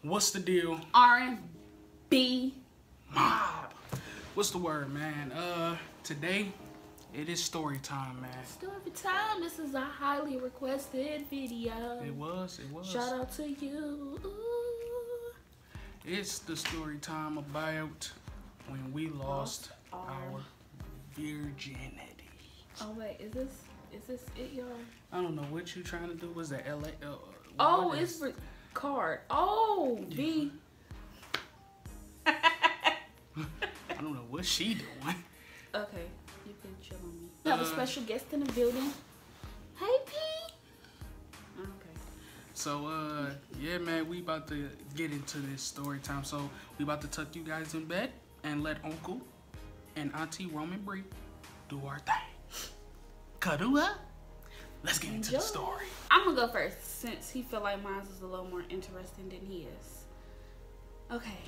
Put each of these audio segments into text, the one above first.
What's the deal? R&B Mob. What's the word, man? Today it is story time, man. Story time. This is a highly requested video. It was. Shout out to you. Ooh. It's the story time about when we lost our virginity. Oh wait, is this it, y'all? I don't know what you trying to do. Was that LA? Oh, it's for card. Oh, yeah. B. I don't know what she doing. Okay, you can chill on me. We have a special guest in the building. Hey, P. Okay. So, yeah, man, we about to get into this story time. So, we about to tuck you guys in bed and let Uncle and Auntie Rome&Brii do our thing. Cuddle up. Let's get into the story. I'm gonna go first since he feel like mine is a little more interesting than he is. Okay.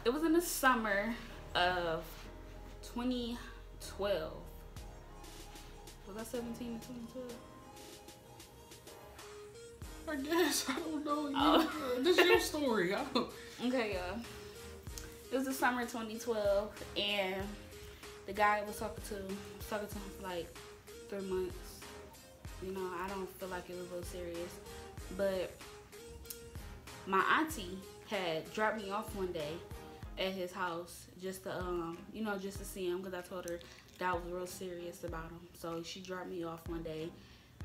It was in the summer of 2012. Was I 17 in 2012? I guess. I don't know. This is your story. I don't... Okay, y'all. It was the summer of 2012, and the guy I was talking to him for like 3 months. You know, I don't feel like it was real serious. But my auntie had dropped me off one day at his house just to, you know, just to see him, because I told her that I was real serious about him. So she dropped me off one day,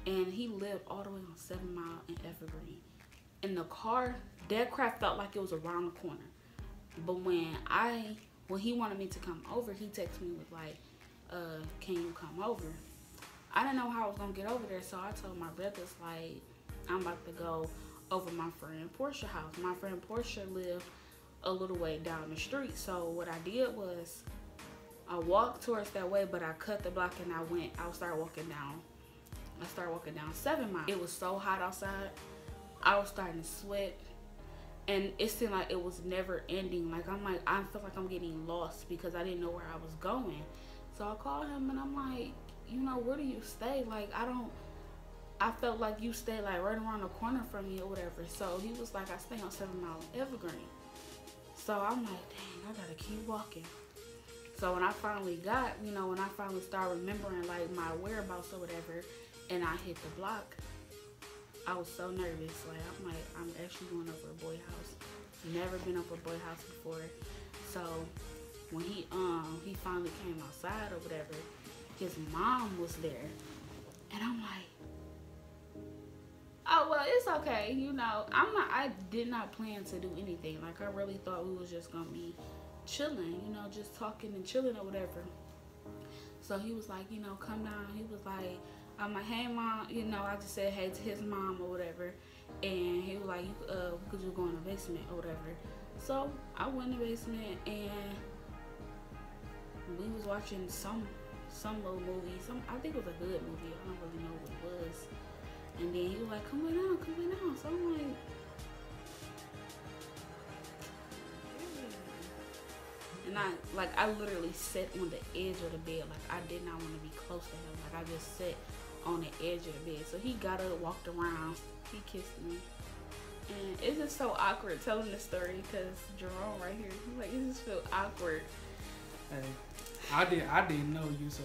and he lived all the way on 7 Mile in Evergreen. In the car, that crap felt like it was around the corner. But when he wanted me to come over, he texted me with like, can you come over? I didn't know how I was gonna get over there, so I told my brothers, like, I'm about to go over my friend Portia's house. My friend Portia lived a little way down the street, so what I did was I walked towards that way, but I cut the block and I started walking down 7 Mile. It was so hot outside, I was starting to sweat, and it seemed like it was never ending. Like, I feel like I'm getting lost because I didn't know where I was going. So I called him and I'm like, you know, where do you stay? Like, I felt like you stay like right around the corner from me or whatever. So he was like, I stay on 7 Mile Evergreen. So I'm like, dang, I gotta keep walking. So when I finally started remembering like my whereabouts or whatever, and I hit the block, I was so nervous. Like, I'm actually going over a boy house. Never been over a boy house before. So when he finally came outside or whatever, his mom was there, and I'm like, oh well, it's okay, you know. I did not plan to do anything. Like, I really thought we was just gonna be chilling, you know, just talking and chilling or whatever. So he was like, you know, come down. He was like, I'm like, hey mom, you know, I just said hey to his mom or whatever, and he was like, we could just go in the basement or whatever. So I went in the basement and we was watching some little movie. I think it was a good movie. I don't really know what it was. And then he was like, come on down. So I'm like, and I literally sat on the edge of the bed. Like, I did not want to be close to him. Like, I just sat on the edge of the bed. So he got up, walked around, he kissed me. And it's just so awkward telling this story because Jerome right here, he's like, it just feel awkward. Hey, I didn't know you, so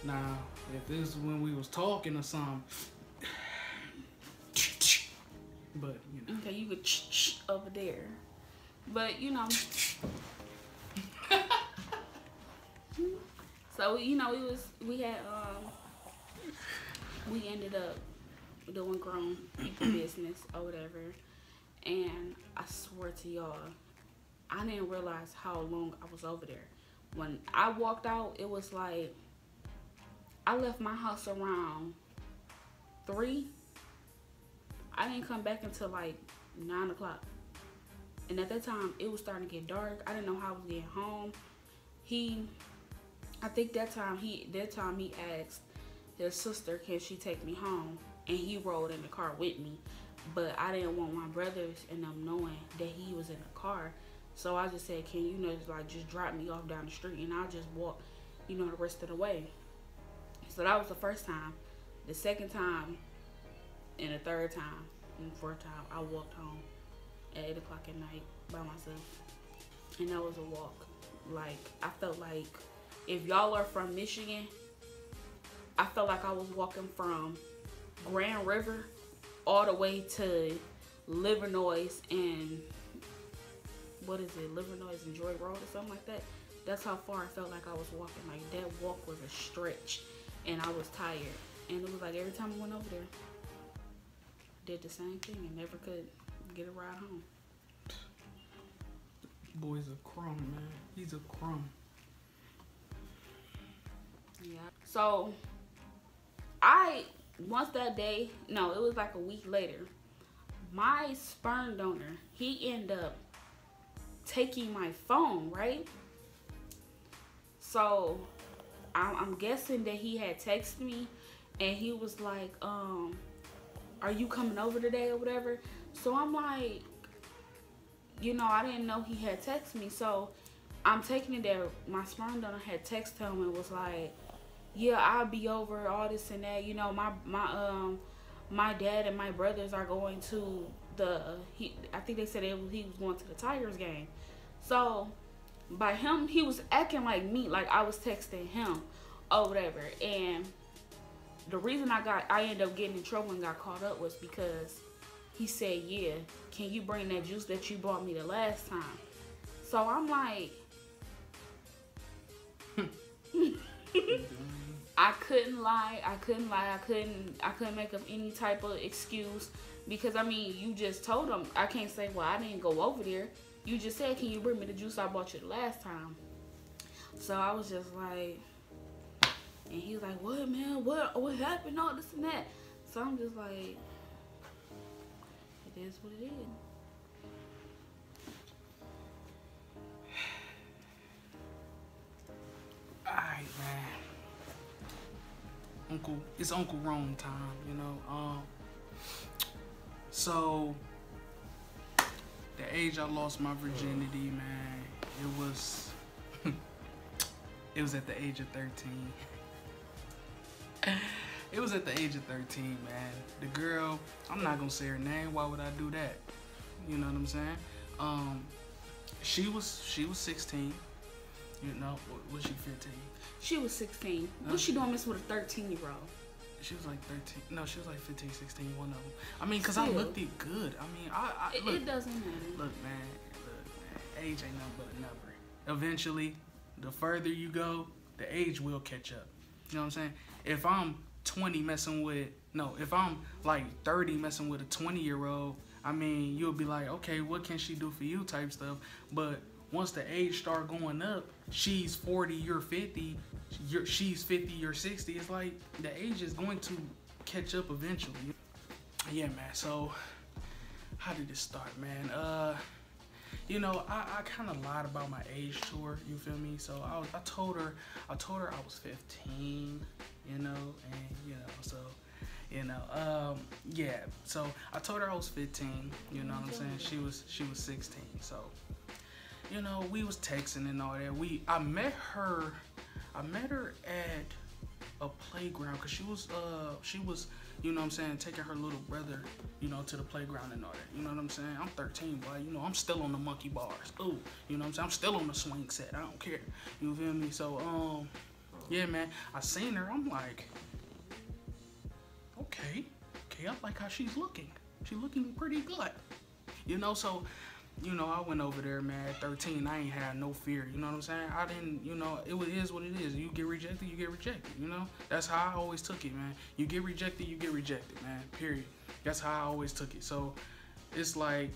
now if this is when we was talking or something, but you know. Okay, you could over there, but you know. So you know, we ended up doing grown people business or whatever, and I swear to y'all, I didn't realize how long I was over there. When I walked out, it was like, I left my house around 3. I didn't come back until like 9 o'clock. And at that time, it was starting to get dark. I didn't know how I was getting home. I think that time he asked his sister, can she take me home? And he rode in the car with me. But I didn't want my brothers and them knowing that he was in the car. So I just said, can you know, just drop me off down the street and I'll just walk, you know, the rest of the way. So that was the first time. The second time and the third time and the fourth time, I walked home. at 8 o'clock at night by myself. And that was a walk. Like, I felt like if y'all are from Michigan, I felt like I was walking from Grand River all the way to Livernois and Livernois and Joy Road or something like that. That's how far I felt like I was walking. Like, that walk was a stretch and I was tired. And it was like every time I went over there, I did the same thing and never could get a ride home. Boy's a crumb, man. He's a crumb. Yeah. So, once that day, no, it was like a week later, my sperm donor, he ended up taking my phone, right? So, I'm guessing that he had texted me and he was like, are you coming over today or whatever? So I'm like, you know, I didn't know he had texted me. So I'm taking it that my sperm donor had texted him and was like, yeah, I'll be over, all this and that. You know, my dad and my brothers are going to I think they said he was going to the Tigers game. So by him, he was acting like me, like I was texting him or whatever. And the reason I ended up getting in trouble and got caught up was because he said, yeah, can you bring that juice that you bought me the last time? So I'm like, I couldn't lie. I couldn't make up any type of excuse because, I mean, you just told him. I can't say, well, I didn't go over there. You just said, can you bring me the juice I bought you the last time? So I was just like, and he was like, what, man? What happened? All this and that. So I'm just like, it is what it is. Alright, man. It's Uncle Rome time, you know. So the age I lost my virginity, man, it was at the age of 13. It was at the age of 13, man. The girl, I'm not gonna say her name. Why would I do that? You know what I'm saying? She was 16. You know, was she 15? She was 16. What's she doing messing with a 13-year-old? She was like 13. No, she was like 15, 16, one of them. I mean, because I looked it good. I mean, look, it doesn't matter. Look, man, age ain't nothing but a number. Eventually, the further you go, the age will catch up. You know what I'm saying? If I'm 20 if I'm like 30 messing with a 20-year-old, I mean, you'll be like, okay, what can she do for you type stuff. But once the age start going up, she's 40, you're 50, she's 50, you're 60. It's like the age is going to catch up eventually. Yeah, man. So how did this start, man? You know, I kind of lied about my age to her. You feel me? So I told her I was 15. You know, and you know, so you know, yeah. So I told her I was 15. You know what I'm saying? She was 16. So you know, we was texting and all that. I met her at a playground because she was you know what I'm saying, taking her little brother, you know, to the playground and all that. You know what I'm saying? I'm 13, boy. You know, I'm still on the monkey bars. Ooh, you know what I'm saying? I'm still on the swing set. I don't care. You feel me? So yeah, man. I seen her. I'm like, okay, I like how she's looking. She's looking pretty good. You know, so you know, I went over there, man, at 13. I ain't had no fear. You know what I'm saying? I didn't, you know, it is what it is. You get rejected, you get rejected, you know? That's how I always took it, man. You get rejected, man, period. That's how I always took it. So it's like,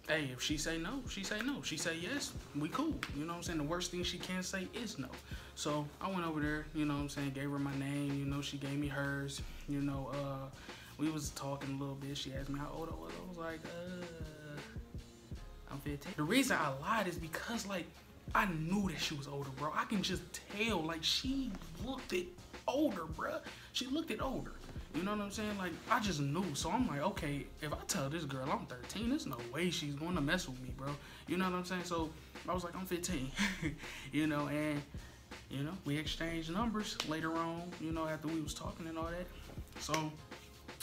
hey, if she say no, she say no. She say yes, we cool. You know what I'm saying? The worst thing she can say is no. So I went over there, you know what I'm saying, gave her my name, you know, she gave me hers, you know, we was talking a little bit. She asked me how old I was. I was like, I'm 15. The reason I lied is because, like, I knew that she was older, bro. I can just tell, like, she looked it older, bro. She looked it older. You know what I'm saying? Like, I just knew. So I'm like, okay, if I tell this girl I'm 13, there's no way she's going to mess with me, bro. You know what I'm saying? So I was like, I'm 15. You know, and, you know, we exchanged numbers later on, you know, after we was talking and all that. So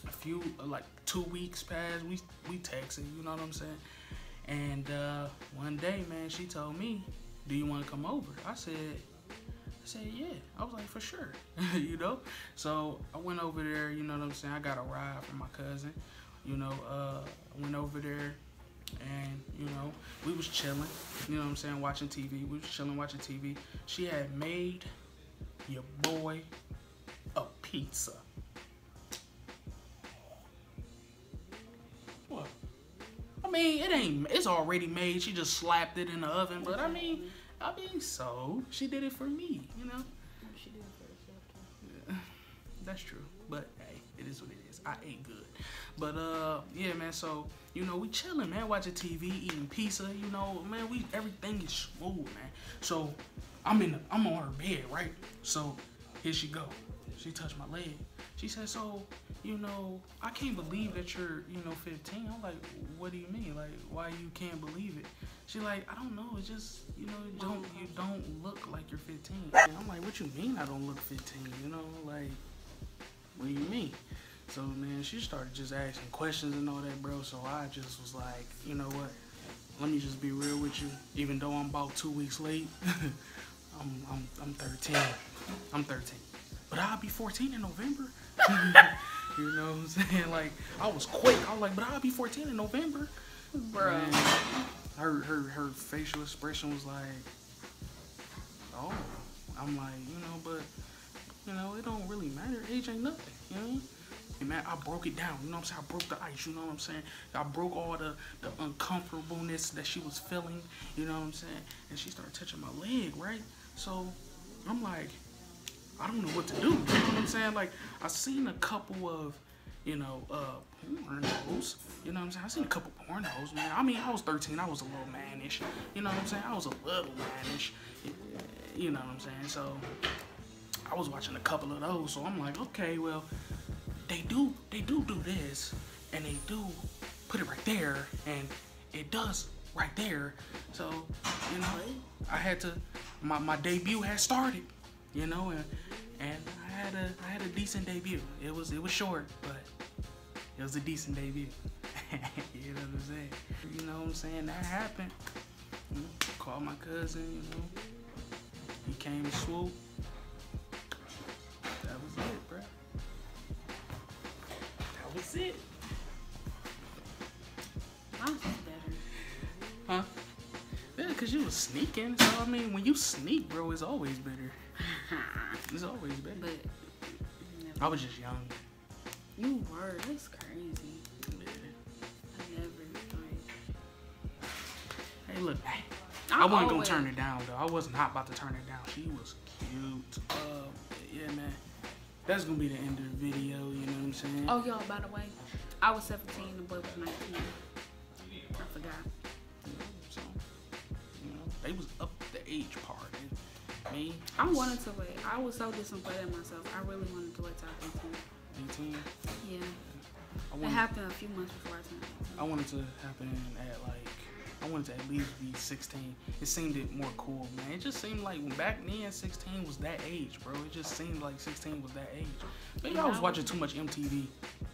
a few, like 2 weeks passed, we texted, you know what I'm saying? And one day, man, she told me, "Do you want to come over?" I said, yeah. I was like, for sure, you know. So I went over there. You know what I'm saying? I got a ride from my cousin. You know, I went over there, and you know, we was chilling. You know what I'm saying? Watching TV. We was chilling, watching TV. She had made your boy a pizza. What? I mean, it's already made. She just slapped it in the oven. But I mean, so she did it for me, you know. She did it for herself too. Yeah, that's true. But hey, it is what it is. I ate good. But yeah, man. So you know, we chilling, man, watching TV, eating pizza. You know, man, everything is smooth, man. So I'm on her bed, right? So here she go. She touched my leg. She said, "So, you know, I can't believe that you're, you know, 15." I'm like, "What do you mean? Like, why you can't believe it?" She like, "I don't know. It's just, you know, you don't look like you're 15." And I'm like, "What you mean I don't look 15? You know, like, what do you mean?" So, man, she started just asking questions and all that, bro. So I just was like, you know what? Let me just be real with you. Even though I'm about 2 weeks late, I'm 13. I'm 13. But I'll be 14 in November. You know what I'm saying? Like, I was quick. I was like, but I'll be 14 in November. Bro. Man, her facial expression was like, oh. I'm like, you know, but, you know, it don't really matter. Age ain't nothing, you know? And man, I broke it down, you know what I'm saying? I broke the ice, you know what I'm saying? I broke all the uncomfortableness that she was feeling, you know what I'm saying? And she started touching my leg, right? So I'm like, I don't know what to do, you know what I'm saying? Like, I seen a couple of, you know, pornos, you know what I'm saying? I seen a couple pornos, man. I mean, I was 13, I was a little mannish, you know what I'm saying? I was a little mannish, you know what I'm saying? So I was watching a couple of those, so I'm like, okay, well, they do this, and they do put it right there, and it does right there. So, you know, I had to, my debut had started, you know, and I had a decent debut. It was short, but it was a decent debut. You know what I'm saying? You know what I'm saying? That happened. You know, called my cousin, you know. He came and swooped. That was it, bro. That was it. Mine's was better. Huh? Yeah, because you was sneaking. So, I mean, when you sneak, bro, it's always better. It's always better. But I was just young. you were. That's crazy. Yeah. I never, like... Hey, look, I wasn't going to turn it down, though. I wasn't hot about to turn it down. She was cute. Yeah, man. That's going to be the end of the video, you know what I'm saying? Oh, y'all, by the way, I was 17, the boy was 19. I forgot. So, you know, they was up the age part. And me, I wanted to wait. I was so disappointed in myself. I really wanted to wait till I was 18. 18? Yeah. It happened a few months before I turned 18. I wanted to happen at like, I wanted to at least be 16. It seemed more cool, man. It just seemed like back then 16 was that age, bro. It just seemed like 16 was that age. Maybe I was watching too much MTV.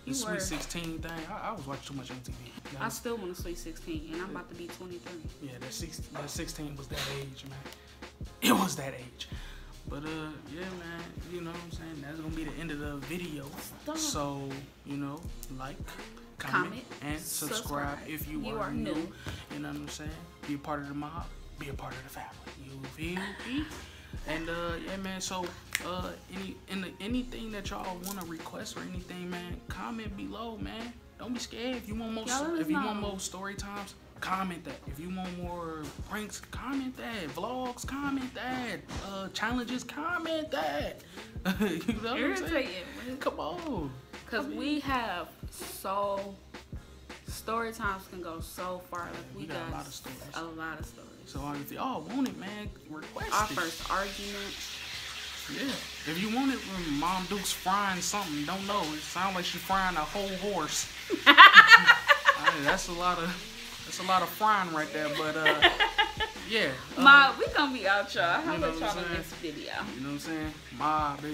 The Sweet 16 thing. I was watching too much MTV. I still want to Sweet 16, and I'm about to be 23. Yeah, that 16 was that age, man. It was that age. But yeah, man, you know what I'm saying? That's gonna be the end of the video. Stop. So, you know, like, comment and subscribe if you are new. You know what I'm saying? Be a part of the mob, be a part of the family. You feel me? And yeah, man, so anything that y'all wanna request or anything, man, comment below, man. Don't be scared. If you want more story times, comment that. If you want more pranks, comment that. Vlogs, comment that. Challenges, comment that. You know what I'm saying? Come on. Because we have story times can go so far. Like we got a lot of stories. So if y'all want it, man, request our it. first argument. Yeah. If you want it when Mom Duke's frying something, don't know. It sounds like she's frying a whole horse. That's a lot of frying right there, but yeah. Ma, we gonna be out, y'all. How about y'all in this video? You know what I'm saying? Ma, baby.